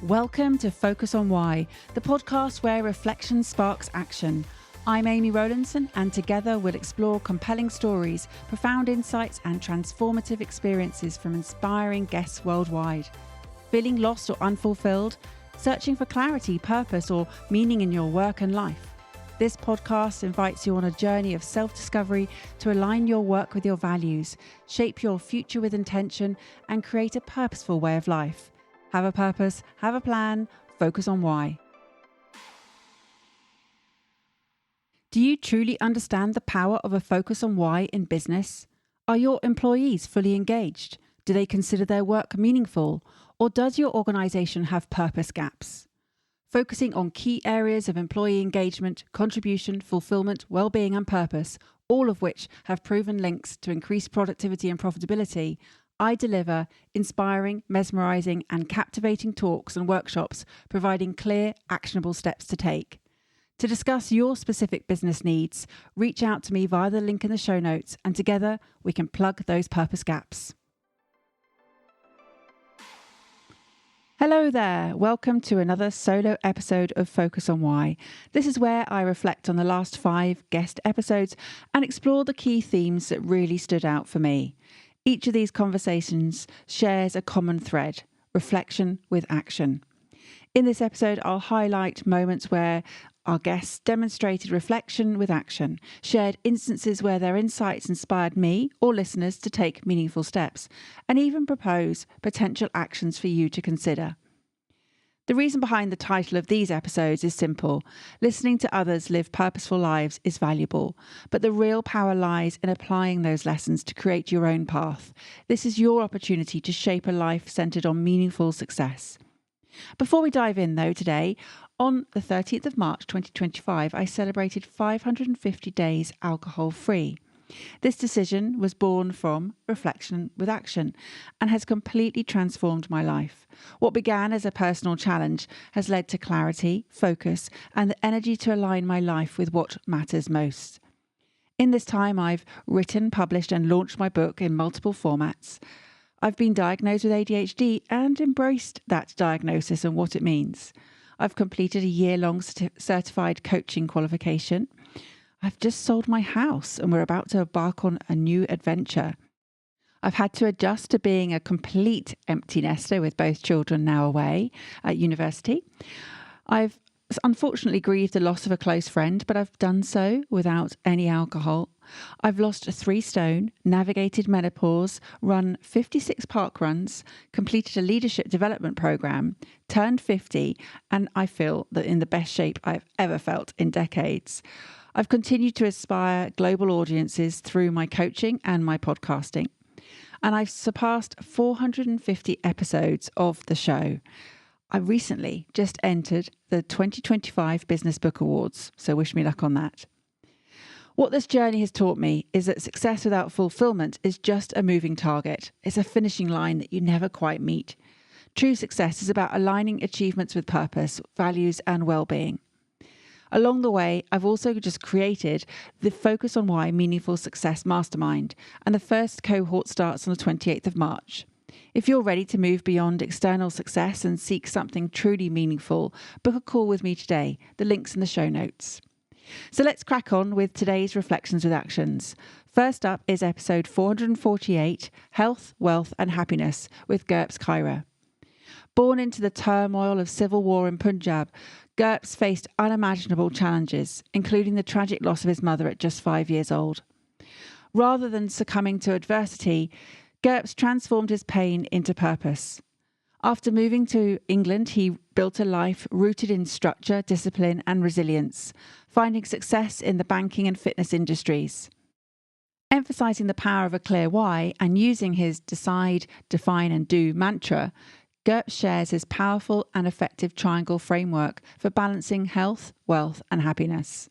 Welcome to Focus on Why, the podcast where reflection sparks action. I'm Amy Rowlinson, and together we'll explore compelling stories, profound insights, and transformative experiences from inspiring guests worldwide. Feeling lost or unfulfilled? Searching for clarity, purpose, or meaning in your work and life? This podcast invites you on a journey of self-discovery to align your work with your values, shape your future with intention, and create a purposeful way of life. Have a purpose, have a plan, focus on why. Do you truly understand the power of a focus on why in business? Are your employees fully engaged? Do they consider their work meaningful? Or does your organisation have purpose gaps? Focusing on key areas of employee engagement, contribution, fulfilment, well-being and purpose, all of which have proven links to increased productivity and profitability, I deliver inspiring, mesmerising and captivating talks and workshops providing clear, actionable steps to take. To discuss your specific business needs, reach out to me via the link in the show notes and together we can plug those purpose gaps. Hello there, welcome to another solo episode of Focus on Why. This is where I reflect on the last 5 guest episodes and explore the key themes that really stood out for me. Each of these conversations shares a common thread, reflection with action. In this episode, I'll highlight moments where our guests demonstrated reflection with action, shared instances where their insights inspired me or listeners to take meaningful steps, and even propose potential actions for you to consider. The reason behind the title of these episodes is simple. Listening to others live purposeful lives is valuable, but the real power lies in applying those lessons to create your own path. This is your opportunity to shape a life centred on meaningful success. Before we dive in though today, on the 13th of March 2025, I celebrated 550 days alcohol-free. This decision was born from reflection with action and has completely transformed my life. What began as a personal challenge has led to clarity, focus, and the energy to align my life with what matters most. In this time, I've written, published, and launched my book in multiple formats. I've been diagnosed with ADHD and embraced that diagnosis and what it means. I've completed a year-long certified coaching qualification. I've just sold my house and we're about to embark on a new adventure. I've had to adjust to being a complete empty nester with both children now away at university. I've unfortunately grieved the loss of a close friend, but I've done so without any alcohol. I've lost 3 stone, navigated menopause, run 56 park runs, completed a leadership development program, turned 50, and I feel that in the best shape I've ever felt in decades. I've continued to inspire global audiences through my coaching and my podcasting. And I've surpassed 450 episodes of the show. I recently just entered the 2025 Business Book Awards, so wish me luck on that. What this journey has taught me is that success without fulfillment is just a moving target. It's a finishing line that you never quite meet. True success is about aligning achievements with purpose, values, and well-being. Along the way, I've also just created the Focus on Why Meaningful Success Mastermind, and the first cohort starts on the 28th of March. If you're ready to move beyond external success and seek something truly meaningful, book a call with me today. The link's in the show notes. So let's crack on with today's Reflections with Actions. First up is episode 448, Health, Wealth and Happiness with Gurps Khaira. Born into the turmoil of civil war in Punjab, Gurps faced unimaginable challenges, including the tragic loss of his mother at just 5 years old. Rather than succumbing to adversity, Gurps transformed his pain into purpose. After moving to England, he built a life rooted in structure, discipline and resilience, finding success in the banking and fitness industries. Emphasising the power of a clear why and using his decide, define and do mantra, Gurps shares his powerful and effective triangle framework for balancing health, wealth and happiness.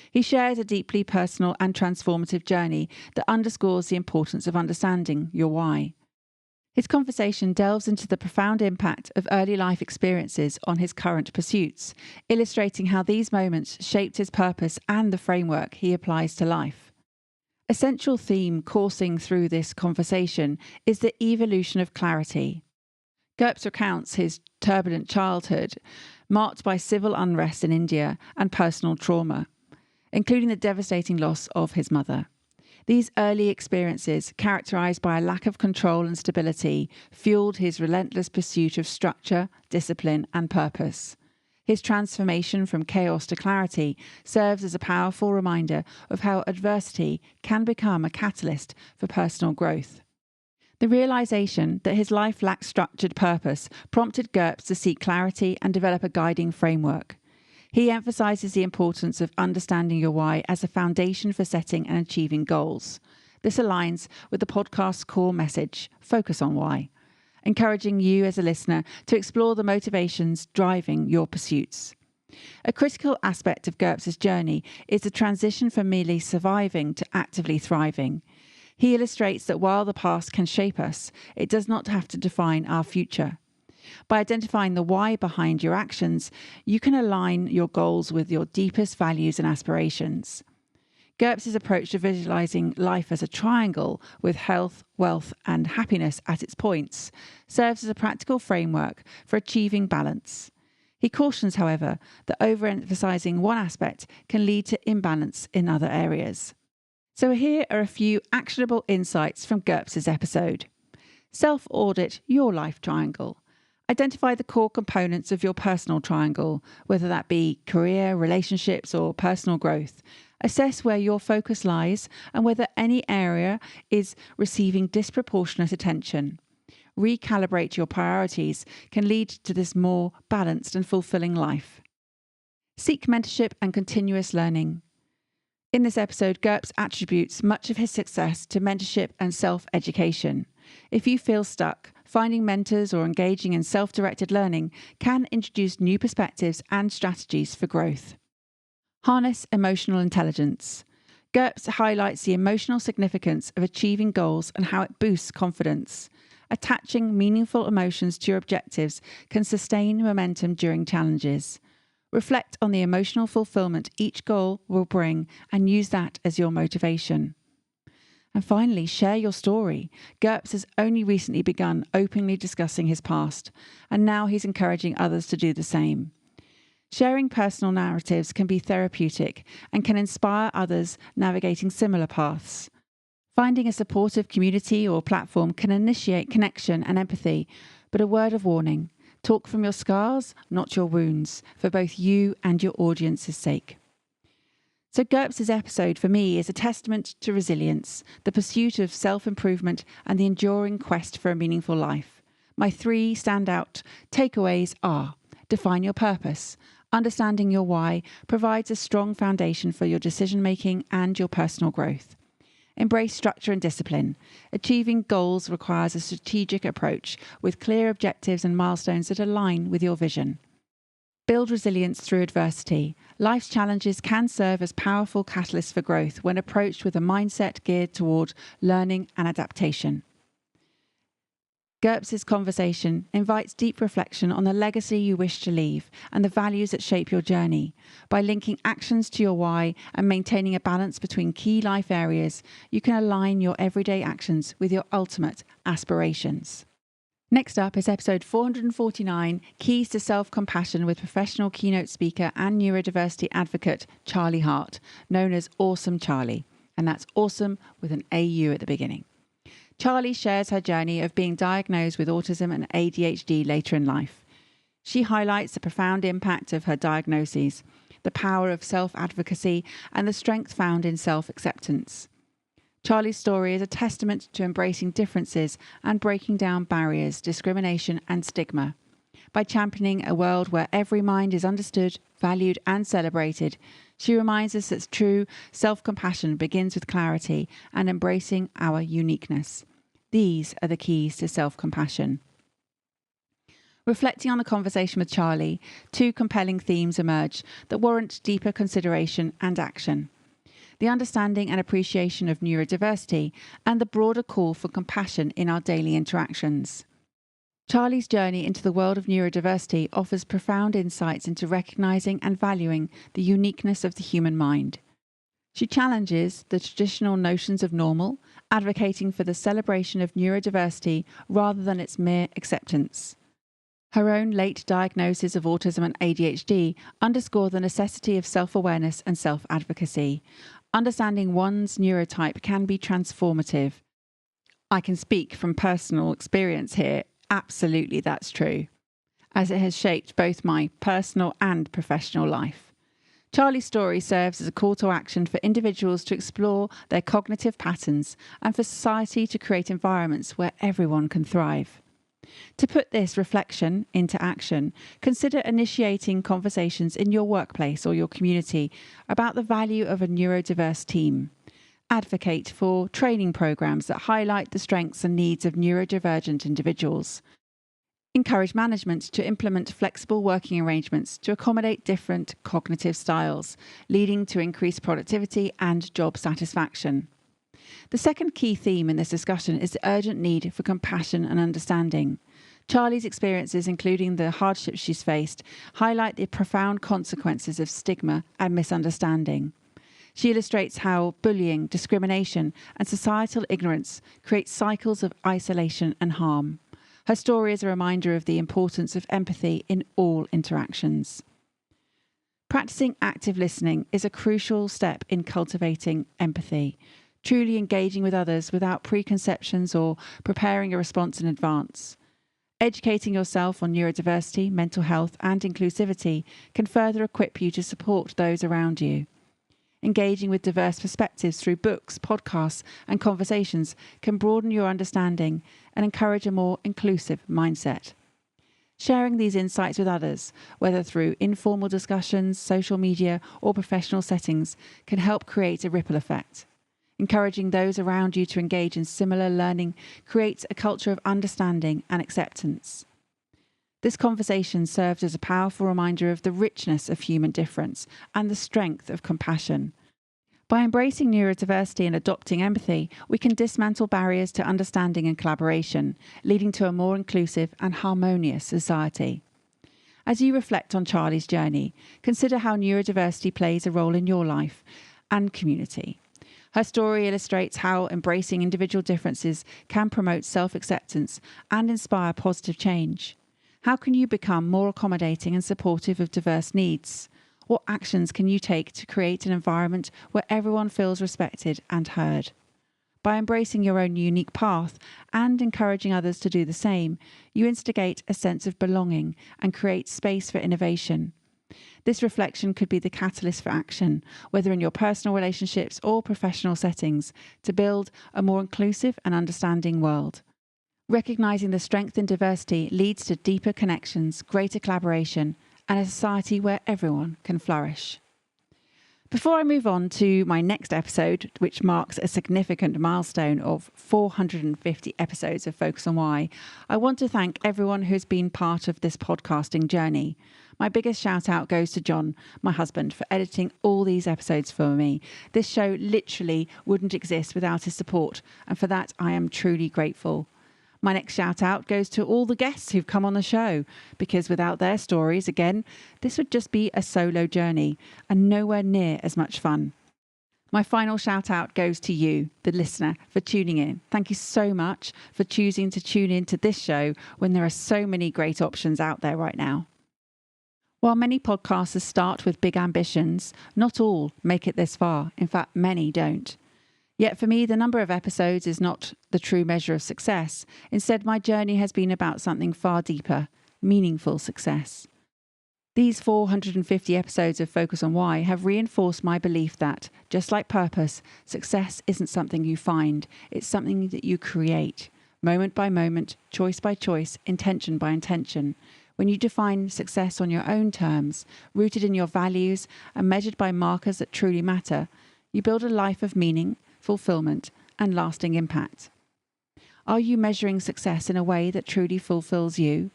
He shares a deeply personal and transformative journey that underscores the importance of understanding your why. His conversation delves into the profound impact of early life experiences on his current pursuits, illustrating how these moments shaped his purpose and the framework he applies to life. A central theme coursing through this conversation is the evolution of clarity. Gurps recounts his turbulent childhood, marked by civil unrest in India and personal trauma, including the devastating loss of his mother. These early experiences, characterised by a lack of control and stability, fueled his relentless pursuit of structure, discipline, and purpose. His transformation from chaos to clarity serves as a powerful reminder of how adversity can become a catalyst for personal growth. The realisation that his life lacked structured purpose prompted Gurps to seek clarity and develop a guiding framework. He emphasises the importance of understanding your why as a foundation for setting and achieving goals. This aligns with the podcast's core message, Focus on Why, encouraging you as a listener to explore the motivations driving your pursuits. A critical aspect of Gurps' journey is the transition from merely surviving to actively thriving. He illustrates that while the past can shape us, it does not have to define our future. By identifying the why behind your actions, you can align your goals with your deepest values and aspirations. Gurps' approach to visualising life as a triangle with health, wealth, and happiness at its points serves as a practical framework for achieving balance. He cautions, however, that overemphasising one aspect can lead to imbalance in other areas. So here are a few actionable insights from Gurps' episode. Self-audit your life triangle. Identify the core components of your personal triangle, whether that be career, relationships, or personal growth. Assess where your focus lies and whether any area is receiving disproportionate attention. Recalibrate your priorities can lead to this more balanced and fulfilling life. Seek mentorship and continuous learning. In this episode, Gurps attributes much of his success to mentorship and self-education. If you feel stuck, finding mentors or engaging in self-directed learning can introduce new perspectives and strategies for growth. Harness emotional intelligence. Gurps highlights the emotional significance of achieving goals and how it boosts confidence. Attaching meaningful emotions to your objectives can sustain momentum during challenges. Reflect on the emotional fulfillment each goal will bring and use that as your motivation. And finally, share your story. Gurps has only recently begun openly discussing his past, and now he's encouraging others to do the same. Sharing personal narratives can be therapeutic and can inspire others navigating similar paths. Finding a supportive community or platform can initiate connection and empathy, but a word of warning: talk from your scars, not your wounds, for both you and your audience's sake. So Gurps' episode for me is a testament to resilience, the pursuit of self-improvement and the enduring quest for a meaningful life. My 3 standout takeaways are: define your purpose. Understanding your why provides a strong foundation for your decision-making and your personal growth. Embrace structure and discipline. Achieving goals requires a strategic approach with clear objectives and milestones that align with your vision. Build resilience through adversity. Life's challenges can serve as powerful catalysts for growth when approached with a mindset geared toward learning and adaptation. Gurps' conversation invites deep reflection on the legacy you wish to leave and the values that shape your journey. By linking actions to your why and maintaining a balance between key life areas, you can align your everyday actions with your ultimate aspirations. Next up is episode 449, Keys to Self-Compassion, with professional keynote speaker and neurodiversity advocate Charlie Hart, known as Awesome Charlie. And that's awesome with an AU at the beginning. Charlie shares her journey of being diagnosed with autism and ADHD later in life. She highlights the profound impact of her diagnoses, the power of self-advocacy, and the strength found in self-acceptance. Charlie's story is a testament to embracing differences and breaking down barriers, discrimination, and stigma. By championing a world where every mind is understood, valued, and celebrated, she reminds us that true self-compassion begins with clarity and embracing our uniqueness. These are the keys to self-compassion. Reflecting on the conversation with Charlie, 2 compelling themes emerge that warrant deeper consideration and action: the understanding and appreciation of neurodiversity and the broader call for compassion in our daily interactions. Charlie's journey into the world of neurodiversity offers profound insights into recognizing and valuing the uniqueness of the human mind. She challenges the traditional notions of normal, advocating for the celebration of neurodiversity rather than its mere acceptance. Her own late diagnosis of autism and ADHD underscore the necessity of self-awareness and self-advocacy. Understanding one's neurotype can be transformative. I can speak from personal experience here. Absolutely, that's true, as it has shaped both my personal and professional life. Charlie's story serves as a call to action for individuals to explore their cognitive patterns and for society to create environments where everyone can thrive. To put this reflection into action, consider initiating conversations in your workplace or your community about the value of a neurodiverse team. Advocate for training programs that highlight the strengths and needs of neurodivergent individuals. Encourage management to implement flexible working arrangements to accommodate different cognitive styles, leading to increased productivity and job satisfaction. The second key theme in this discussion is the urgent need for compassion and understanding. Charlie's experiences, including the hardships she's faced, highlight the profound consequences of stigma and misunderstanding. She illustrates how bullying, discrimination, and societal ignorance create cycles of isolation and harm. Her story is a reminder of the importance of empathy in all interactions. Practicing active listening is a crucial step in cultivating empathy, truly engaging with others without preconceptions or preparing a response in advance. Educating yourself on neurodiversity, mental health, and inclusivity can further equip you to support those around you. Engaging with diverse perspectives through books, podcasts, and conversations can broaden your understanding and encourage a more inclusive mindset. Sharing these insights with others, whether through informal discussions, social media, or professional settings, can help create a ripple effect. Encouraging those around you to engage in similar learning creates a culture of understanding and acceptance. This conversation serves as a powerful reminder of the richness of human difference and the strength of compassion. By embracing neurodiversity and adopting empathy, we can dismantle barriers to understanding and collaboration, leading to a more inclusive and harmonious society. As you reflect on Charlie's journey, consider how neurodiversity plays a role in your life and community. Her story illustrates how embracing individual differences can promote self-acceptance and inspire positive change. How can you become more accommodating and supportive of diverse needs? What actions can you take to create an environment where everyone feels respected and heard? By embracing your own unique path and encouraging others to do the same, you instigate a sense of belonging and create space for innovation. This reflection could be the catalyst for action, whether in your personal relationships or professional settings, to build a more inclusive and understanding world. Recognizing the strength in diversity leads to deeper connections, greater collaboration, and a society where everyone can flourish. Before I move on to my next episode, which marks a significant milestone of 450 episodes of Focus on Why, I want to thank everyone who's been part of this podcasting journey. My biggest shout out goes to John, my husband, for editing all these episodes for me. This show literally wouldn't exist without his support, and for that I am truly grateful. My next shout out goes to all the guests who've come on the show, because without their stories, again, this would just be a solo journey and nowhere near as much fun. My final shout out goes to you, the listener, for tuning in. Thank you so much for choosing to tune in to this show when there are so many great options out there right now. While many podcasters start with big ambitions, not all make it this far. In fact, many don't. Yet for me, the number of episodes is not the true measure of success. Instead, my journey has been about something far deeper, meaningful success. These 450 episodes of Focus on Why have reinforced my belief that, just like purpose, success isn't something you find, it's something that you create, moment by moment, choice by choice, intention by intention. When you define success on your own terms, rooted in your values and measured by markers that truly matter, you build a life of meaning, fulfillment, and lasting impact. Are you measuring success in a way that truly fulfills you?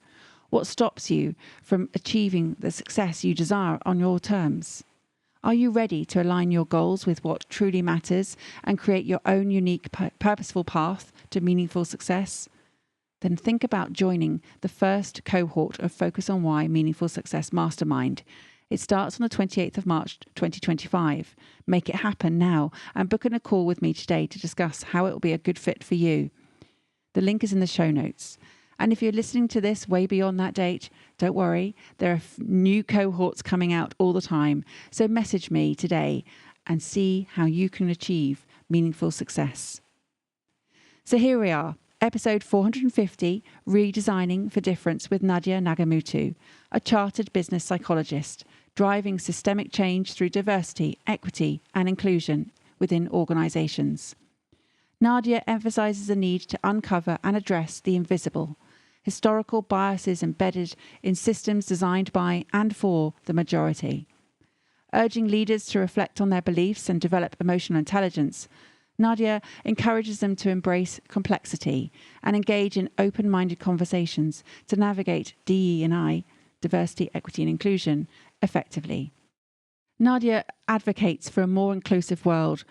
What stops you from achieving the success you desire on your terms? Are you ready to align your goals with what truly matters and create your own unique, purposeful path to meaningful success? Then think about joining the first cohort of Focus on Why Meaningful Success Mastermind. It starts on the 28th of March 2025. Make it happen now and book in a call with me today to discuss how it will be a good fit for you. The link is in the show notes. And if you're listening to this way beyond that date, don't worry, there are new cohorts coming out all the time. So message me today and see how you can achieve meaningful success. So here we are, episode 450, Redesigning for Difference with Nadia Nagamootoo, a chartered business psychologist, driving systemic change through diversity, equity, and inclusion within organisations. Nadia emphasises the need to uncover and address the invisible, historical biases embedded in systems designed by and for the majority. Urging leaders to reflect on their beliefs and develop emotional intelligence, Nadia encourages them to embrace complexity and engage in open-minded conversations to navigate DE&I, diversity, equity and inclusion, effectively. Nadia advocates for a more inclusive world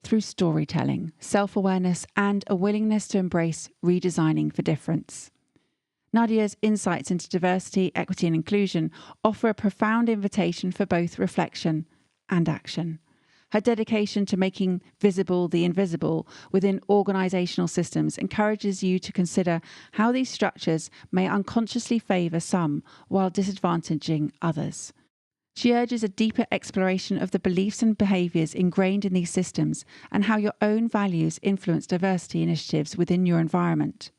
through storytelling, self-awareness and a willingness to embrace redesigning for difference. Nadia's insights into diversity, equity and inclusion offer a profound invitation for both reflection and action. Her dedication to making visible the invisible within organisational systems encourages you to consider how these structures may unconsciously favour some while disadvantaging others. She urges a deeper exploration of the beliefs and behaviours ingrained in these systems and how your own values influence diversity initiatives within your environment.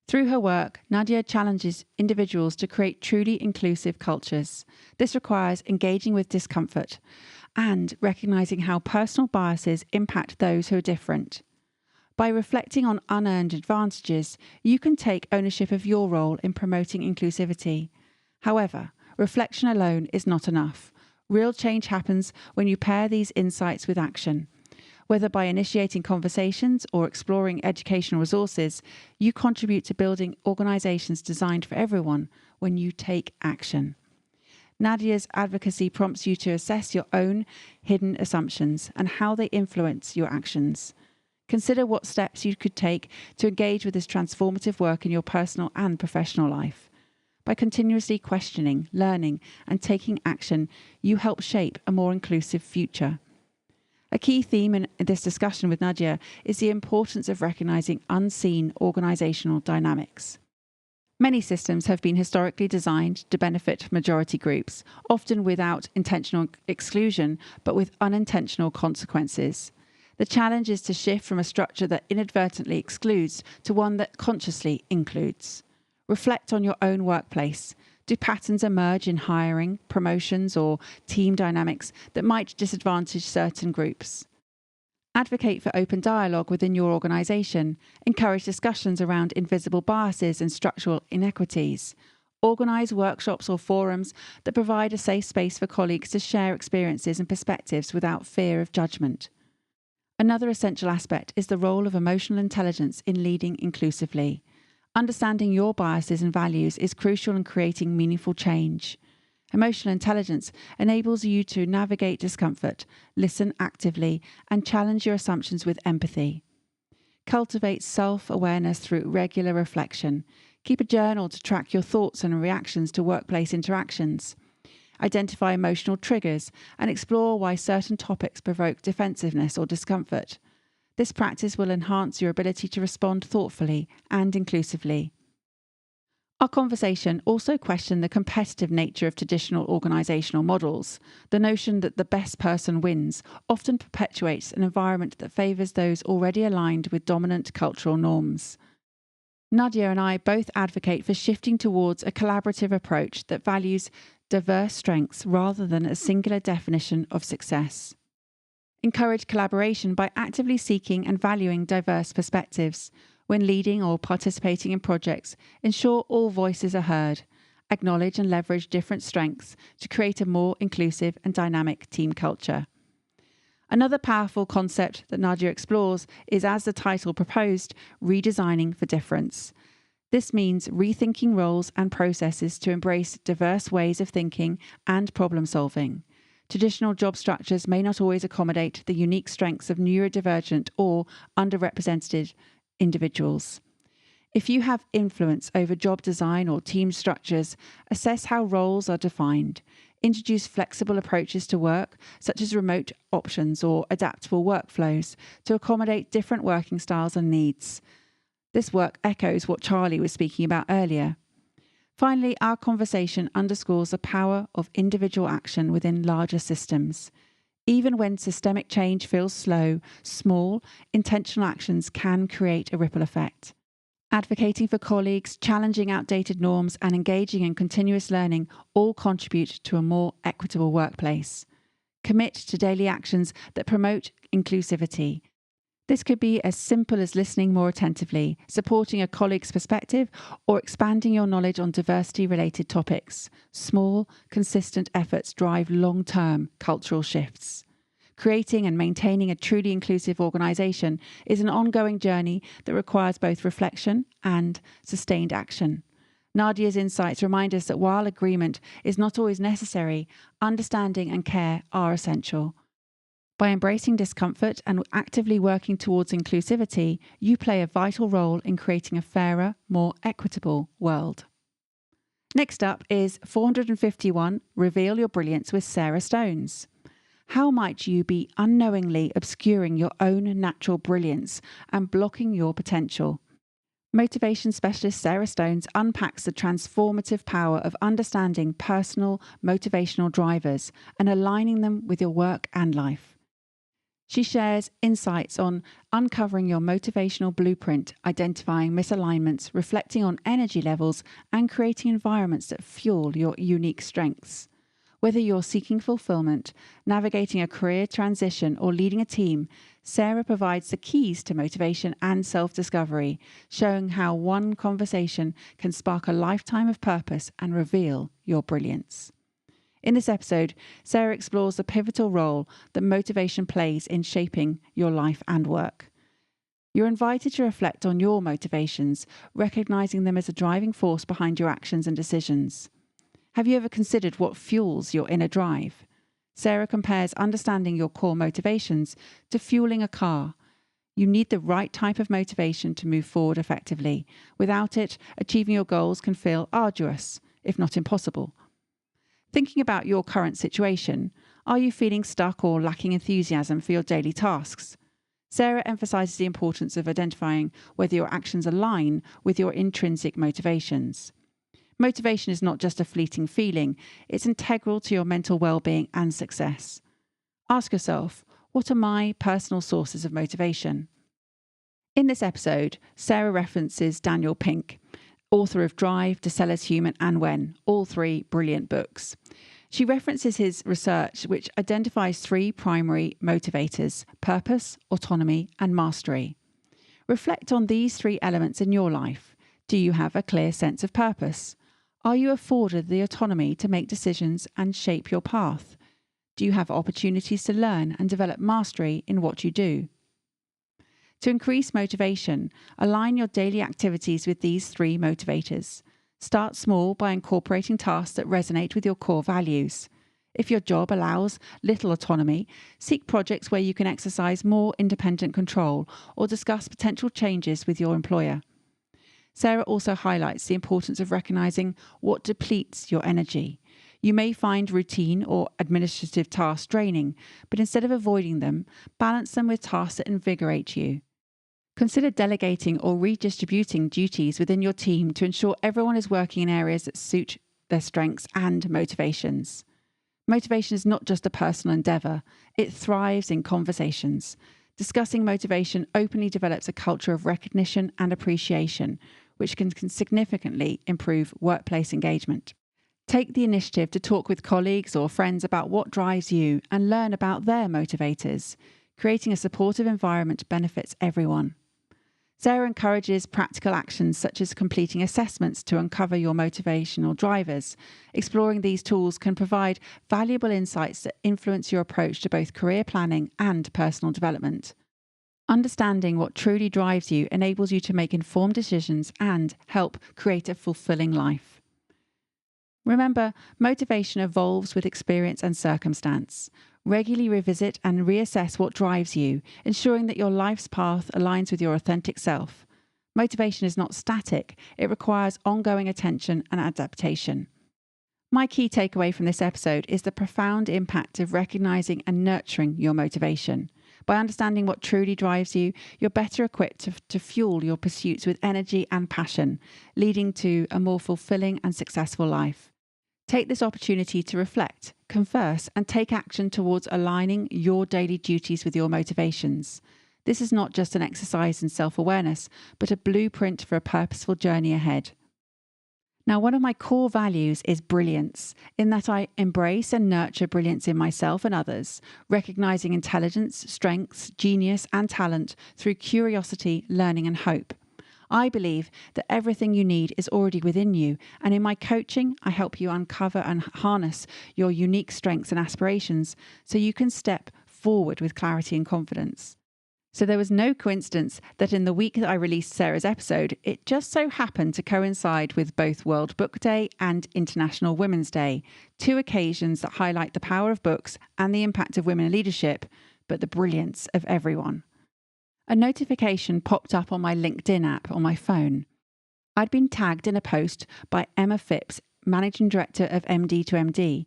Through her work, Nadia challenges individuals to create truly inclusive cultures. This requires engaging with discomfort and recognising how personal biases impact those who are different. By reflecting on unearned advantages, you can take ownership of your role in promoting inclusivity. However, reflection alone is not enough. Real change happens when you pair these insights with action. Whether by initiating conversations or exploring educational resources, you contribute to building organisations designed for everyone when you take action. Nadia's advocacy prompts you to assess your own hidden assumptions and how they influence your actions. Consider what steps you could take to engage with this transformative work in your personal and professional life. By continuously questioning, learning, and taking action, you help shape a more inclusive future. A key theme in this discussion with Nadia is the importance of recognising unseen organisational dynamics. Many systems have been historically designed to benefit majority groups, often without intentional exclusion, but with unintentional consequences. The challenge is to shift from a structure that inadvertently excludes to one that consciously includes. Reflect on your own workplace. Do patterns emerge in hiring, promotions, or team dynamics that might disadvantage certain groups? Advocate for open dialogue within your organisation. Encourage discussions around invisible biases and structural inequities. Organise workshops or forums that provide a safe space for colleagues to share experiences and perspectives without fear of judgment. Another essential aspect is the role of emotional intelligence in leading inclusively. Understanding your biases and values is crucial in creating meaningful change. Emotional intelligence enables you to navigate discomfort, listen actively, and challenge your assumptions with empathy. Cultivate self-awareness through regular reflection. Keep a journal to track your thoughts and reactions to workplace interactions. Identify emotional triggers and explore why certain topics provoke defensiveness or discomfort. This practice will enhance your ability to respond thoughtfully and inclusively. Our conversation also questioned the competitive nature of traditional organisational models. The notion that the best person wins often perpetuates an environment that favours those already aligned with dominant cultural norms. Nadia and I both advocate for shifting towards a collaborative approach that values diverse strengths rather than a singular definition of success. Encourage collaboration by actively seeking and valuing diverse perspectives. When leading or participating in projects, ensure all voices are heard. Acknowledge and leverage different strengths to create a more inclusive and dynamic team culture. Another powerful concept that Nadia explores is, as the title proposed, redesigning for difference. This means rethinking roles and processes to embrace diverse ways of thinking and problem solving. Traditional job structures may not always accommodate the unique strengths of neurodivergent or underrepresented individuals. If you have influence over job design or team structures, assess how roles are defined. Introduce flexible approaches to work, such as remote options or adaptable workflows, to accommodate different working styles and needs. This work echoes what Charlie was speaking about earlier. Finally, our conversation underscores the power of individual action within larger systems. Even when systemic change feels slow, small, intentional actions can create a ripple effect. Advocating for colleagues, challenging outdated norms, and engaging in continuous learning all contribute to a more equitable workplace. Commit to daily actions that promote inclusivity. This could be as simple as listening more attentively, supporting a colleague's perspective, or expanding your knowledge on diversity-related topics. Small, consistent efforts drive long-term cultural shifts. Creating and maintaining a truly inclusive organisation is an ongoing journey that requires both reflection and sustained action. Nadia's insights remind us that while agreement is not always necessary, understanding and care are essential. By embracing discomfort and actively working towards inclusivity, you play a vital role in creating a fairer, more equitable world. Next up is 451, Reveal Your Brilliance with Sarah Stones. How might you be unknowingly obscuring your own natural brilliance and blocking your potential? Motivation specialist Sarah Stones unpacks the transformative power of understanding personal motivational drivers and aligning them with your work and life. She shares insights on uncovering your motivational blueprint, identifying misalignments, reflecting on energy levels, and creating environments that fuel your unique strengths. Whether you're seeking fulfillment, navigating a career transition, or leading a team, Sarah provides the keys to motivation and self-discovery, showing how one conversation can spark a lifetime of purpose and reveal your brilliance. In this episode, Sarah explores the pivotal role that motivation plays in shaping your life and work. You're invited to reflect on your motivations, recognizing them as a driving force behind your actions and decisions. Have you ever considered what fuels your inner drive? Sarah compares understanding your core motivations to fueling a car. You need the right type of motivation to move forward effectively. Without it, achieving your goals can feel arduous, if not impossible. Thinking about your current situation, are you feeling stuck or lacking enthusiasm for your daily tasks? Sarah emphasises the importance of identifying whether your actions align with your intrinsic motivations. Motivation is not just a fleeting feeling, it's integral to your mental well-being and success. Ask yourself, what are my personal sources of motivation? In this episode, Sarah references Daniel Pink, author of Drive, To Sell as Human and When, all three brilliant books. She references his research, which identifies three primary motivators: purpose, autonomy, and mastery. Reflect on these three elements in your life. Do you have a clear sense of purpose? Are you afforded the autonomy to make decisions and shape your path? Do you have opportunities to learn and develop mastery in what you do? To increase motivation, align your daily activities with these three motivators. Start small by incorporating tasks that resonate with your core values. If your job allows little autonomy, seek projects where you can exercise more independent control or discuss potential changes with your employer. Sarah also highlights the importance of recognizing what depletes your energy. You may find routine or administrative tasks draining, but instead of avoiding them, balance them with tasks that invigorate you. Consider delegating or redistributing duties within your team to ensure everyone is working in areas that suit their strengths and motivations. Motivation is not just a personal endeavour, it thrives in conversations. Discussing motivation openly develops a culture of recognition and appreciation, which can significantly improve workplace engagement. Take the initiative to talk with colleagues or friends about what drives you and learn about their motivators. Creating a supportive environment benefits everyone. Sarah encourages practical actions such as completing assessments to uncover your motivational drivers. Exploring these tools can provide valuable insights that influence your approach to both career planning and personal development. Understanding what truly drives you enables you to make informed decisions and help create a fulfilling life. Remember, motivation evolves with experience and circumstance. Regularly revisit and reassess what drives you, ensuring that your life's path aligns with your authentic self. Motivation is not static, it requires ongoing attention and adaptation. My key takeaway from this episode is the profound impact of recognizing and nurturing your motivation. By understanding what truly drives you, you're better equipped to fuel your pursuits with energy and passion, leading to a more fulfilling and successful life. Take this opportunity to reflect, converse, and take action towards aligning your daily duties with your motivations. This is not just an exercise in self-awareness, but a blueprint for a purposeful journey ahead. Now, one of my core values is brilliance, in that I embrace and nurture brilliance in myself and others, recognizing intelligence, strengths, genius, and talent through curiosity, learning, and hope. I believe that everything you need is already within you, and in my coaching, I help you uncover and harness your unique strengths and aspirations so you can step forward with clarity and confidence. So there was no coincidence that in the week that I released Sarah's episode, it just so happened to coincide with both World Book Day and International Women's Day, two occasions that highlight the power of books and the impact of women in leadership, but the brilliance of everyone. A notification popped up on my LinkedIn app on my phone. I'd been tagged in a post by Emma Phipps, Managing Director of MD2MD.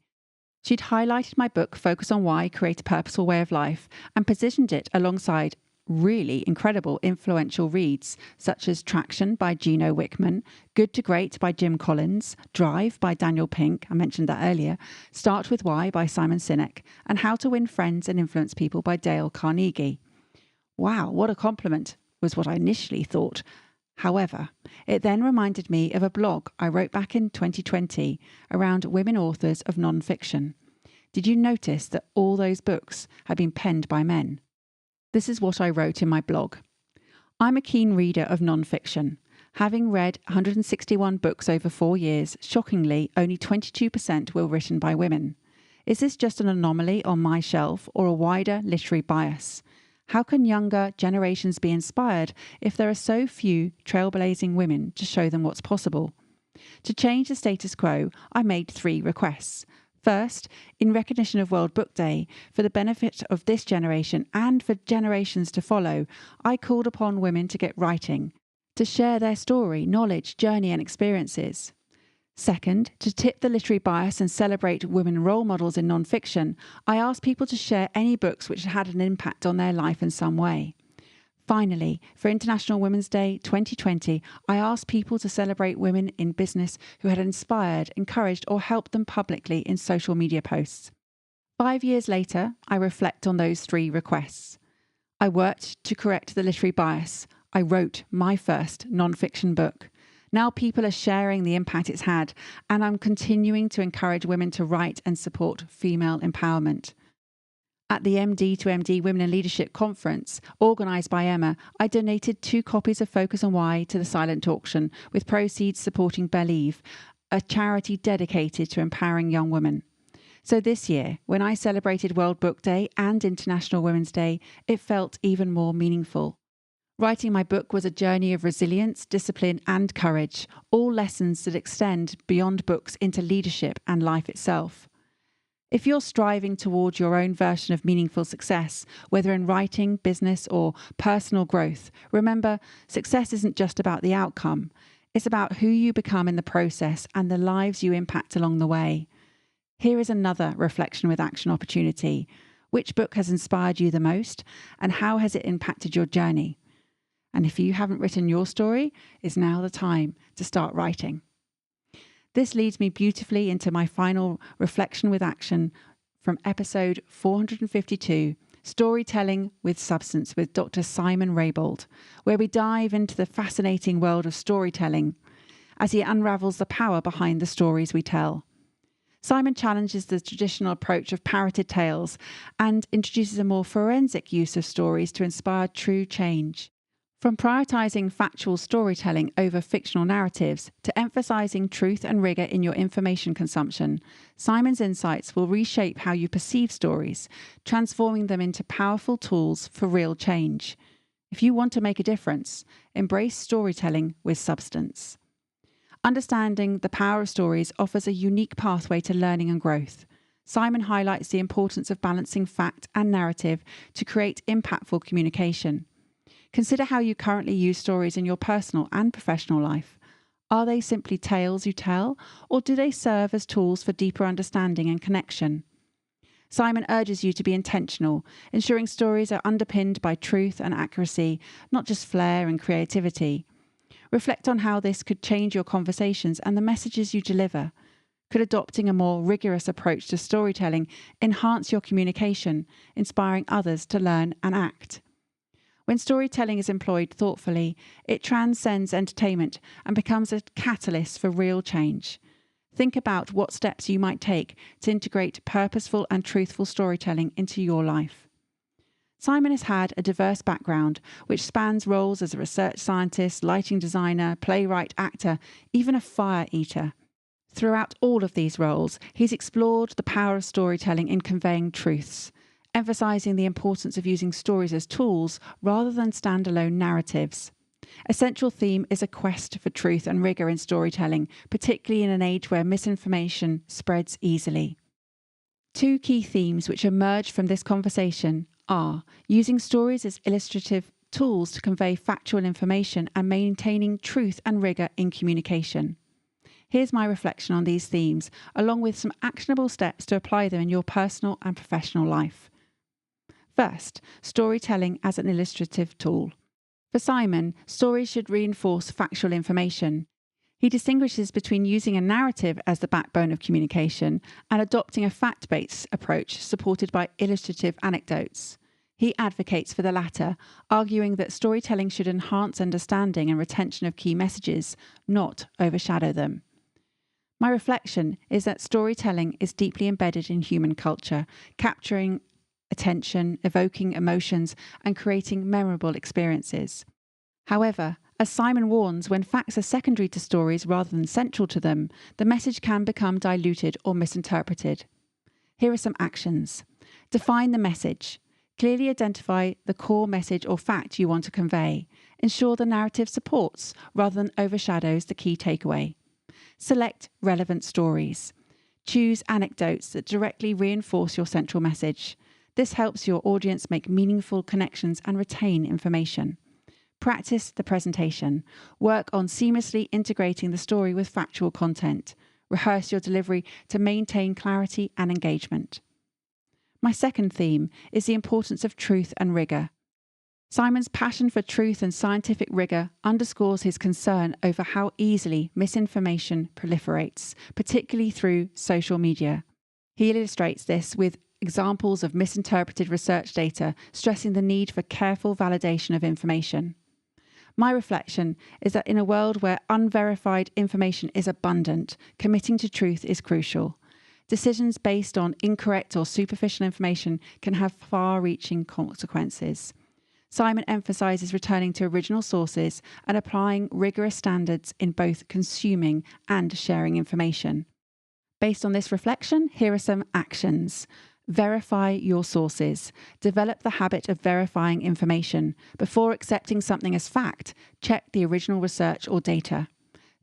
She'd highlighted my book, Focus on Why, Create a Purposeful Way of Life, and positioned it alongside really incredible influential reads such as Traction by Gino Wickman, Good to Great by Jim Collins, Drive by Daniel Pink, I mentioned that earlier, Start with Why by Simon Sinek, and How to Win Friends and Influence People by Dale Carnegie. Wow, what a compliment, was what I initially thought. However, it then reminded me of a blog I wrote back in 2020 around women authors of non-fiction. Did you notice that all those books had been penned by men? This is what I wrote in my blog. I'm a keen reader of non-fiction. Having read 161 books over 4 years, shockingly, only 22% were written by women. Is this just an anomaly on my shelf or a wider literary bias? How can younger generations be inspired if there are so few trailblazing women to show them what's possible? To change the status quo, I made 3 requests. First, in recognition of World Book Day, for the benefit of this generation and for generations to follow, I called upon women to get writing, to share their story, knowledge, journey and experiences. Second, to tip the literary bias and celebrate women role models in non-fiction, I asked people to share any books which had an impact on their life in some way. Finally, for International Women's Day 2020, I asked people to celebrate women in business who had inspired, encouraged, or helped them publicly in social media posts. 5 years later, I reflect on those 3 requests. I worked to correct the literary bias. I wrote my first non-fiction book. Now people are sharing the impact it's had, and I'm continuing to encourage women to write and support female empowerment. At the MD2MD Women in Leadership Conference, organised by Emma, I donated 2 copies of Focus on Why to the silent auction, with proceeds supporting Believe, a charity dedicated to empowering young women. So this year, when I celebrated World Book Day and International Women's Day, it felt even more meaningful. Writing my book was a journey of resilience, discipline and courage, all lessons that extend beyond books into leadership and life itself. If you're striving towards your own version of meaningful success, whether in writing, business, or personal growth, remember, success isn't just about the outcome. It's about who you become in the process and the lives you impact along the way. Here is another reflection with action opportunity. Which book has inspired you the most, and how has it impacted your journey? And if you haven't written your story, is now the time to start writing. This leads me beautifully into my final reflection with action from episode 452, Storytelling with Substance with Dr. Simon Raybould, where we dive into the fascinating world of storytelling as he unravels the power behind the stories we tell. Simon challenges the traditional approach of parroted tales and introduces a more forensic use of stories to inspire true change. From prioritising factual storytelling over fictional narratives to emphasising truth and rigour in your information consumption, Simon's insights will reshape how you perceive stories, transforming them into powerful tools for real change. If you want to make a difference, embrace storytelling with substance. Understanding the power of stories offers a unique pathway to learning and growth. Simon highlights the importance of balancing fact and narrative to create impactful communication. Consider how you currently use stories in your personal and professional life. Are they simply tales you tell, or do they serve as tools for deeper understanding and connection? Simon urges you to be intentional, ensuring stories are underpinned by truth and accuracy, not just flair and creativity. Reflect on how this could change your conversations and the messages you deliver. Could adopting a more rigorous approach to storytelling enhance your communication, inspiring others to learn and act? When storytelling is employed thoughtfully, it transcends entertainment and becomes a catalyst for real change. Think about what steps you might take to integrate purposeful and truthful storytelling into your life. Simon has had a diverse background, which spans roles as a research scientist, lighting designer, playwright, actor, even a fire eater. Throughout all of these roles, he's explored the power of storytelling in conveying truths, emphasising the importance of using stories as tools rather than standalone narratives. A central theme is a quest for truth and rigour in storytelling, particularly in an age where misinformation spreads easily. Two key themes which emerge from this conversation are using stories as illustrative tools to convey factual information and maintaining truth and rigour in communication. Here's my reflection on these themes, along with some actionable steps to apply them in your personal and professional life. First, storytelling as an illustrative tool. For Simon, stories should reinforce factual information. He distinguishes between using a narrative as the backbone of communication and adopting a fact-based approach supported by illustrative anecdotes. He advocates for the latter, arguing that storytelling should enhance understanding and retention of key messages, not overshadow them. My reflection is that storytelling is deeply embedded in human culture, capturing attention, evoking emotions, and creating memorable experiences. However, as Simon warns, when facts are secondary to stories rather than central to them, the message can become diluted or misinterpreted. Here are some actions. Define the message. Clearly identify the core message or fact you want to convey. Ensure the narrative supports rather than overshadows the key takeaway. Select relevant stories. Choose anecdotes that directly reinforce your central message. This helps your audience make meaningful connections and retain information. Practice the presentation. Work on seamlessly integrating the story with factual content. Rehearse your delivery to maintain clarity and engagement. My second theme is the importance of truth and rigour. Simon's passion for truth and scientific rigour underscores his concern over how easily misinformation proliferates, particularly through social media. He illustrates this with examples of misinterpreted research data, stressing the need for careful validation of information. My reflection is that in a world where unverified information is abundant, committing to truth is crucial. Decisions based on incorrect or superficial information can have far-reaching consequences. Simon emphasises returning to original sources and applying rigorous standards in both consuming and sharing information. Based on this reflection, here are some actions. Verify your sources. Develop the habit of verifying information. Before accepting something as fact, check the original research or data.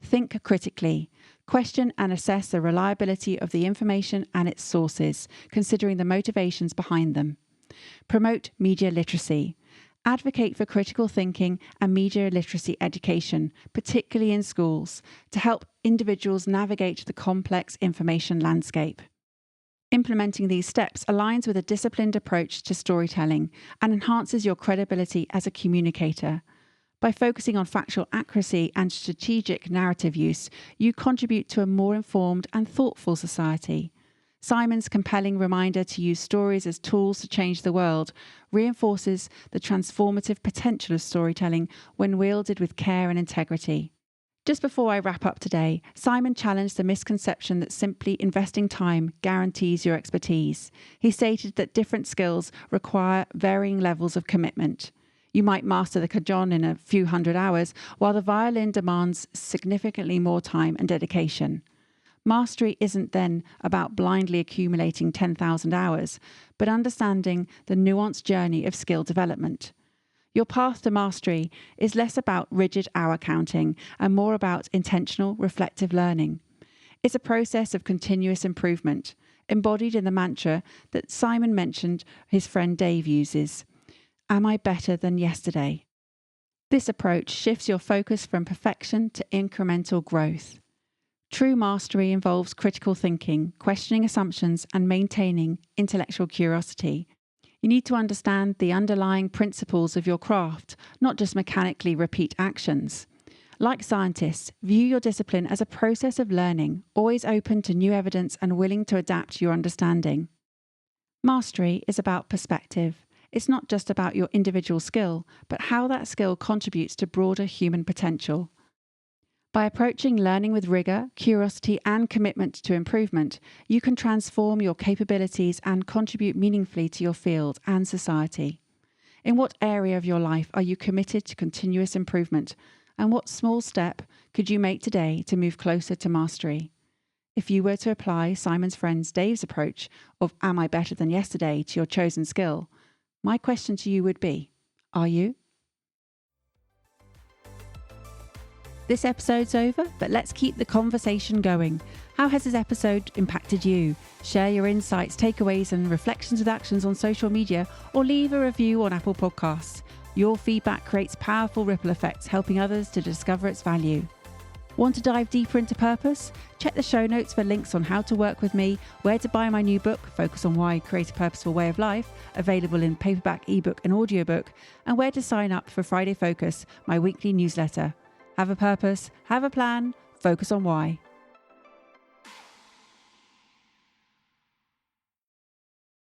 Think critically. Question and assess the reliability of the information and its sources, considering the motivations behind them. Promote media literacy. Advocate for critical thinking and media literacy education, particularly in schools, to help individuals navigate the complex information landscape. Implementing these steps aligns with a disciplined approach to storytelling and enhances your credibility as a communicator. By focusing on factual accuracy and strategic narrative use, you contribute to a more informed and thoughtful society. Simon's compelling reminder to use stories as tools to change the world reinforces the transformative potential of storytelling when wielded with care and integrity. Just before I wrap up today, Simon challenged the misconception that simply investing time guarantees your expertise. He stated that different skills require varying levels of commitment. You might master the cajon in a few hundred hours, while the violin demands significantly more time and dedication. Mastery isn't then about blindly accumulating 10,000 hours, but understanding the nuanced journey of skill development. Your path to mastery is less about rigid hour counting and more about intentional, reflective learning. It's a process of continuous improvement, embodied in the mantra that Simon mentioned his friend Dave uses. Am I better than yesterday? This approach shifts your focus from perfection to incremental growth. True mastery involves critical thinking, questioning assumptions, and maintaining intellectual curiosity. You need to understand the underlying principles of your craft, not just mechanically repeat actions. Like scientists, view your discipline as a process of learning, always open to new evidence and willing to adapt your understanding. Mastery is about perspective. It's not just about your individual skill, but how that skill contributes to broader human potential. By approaching learning with rigour, curiosity, and commitment to improvement, you can transform your capabilities and contribute meaningfully to your field and society. In what area of your life are you committed to continuous improvement, and what small step could you make today to move closer to mastery? If you were to apply Simon's friend Dave's approach of "Am I better than yesterday?" to your chosen skill, my question to you would be, are you? This episode's over, but let's keep the conversation going. How has this episode impacted you? Share your insights, takeaways, and reflections with actions on social media, or leave a review on Apple Podcasts. Your feedback creates powerful ripple effects, helping others to discover its value. Want to dive deeper into purpose? Check the show notes for links on how to work with me, where to buy my new book, Focus on Why, Create a Purposeful Way of Life, available in paperback, ebook, and audiobook, and where to sign up for Friday Focus, my weekly newsletter. Have a purpose, have a plan, focus on why.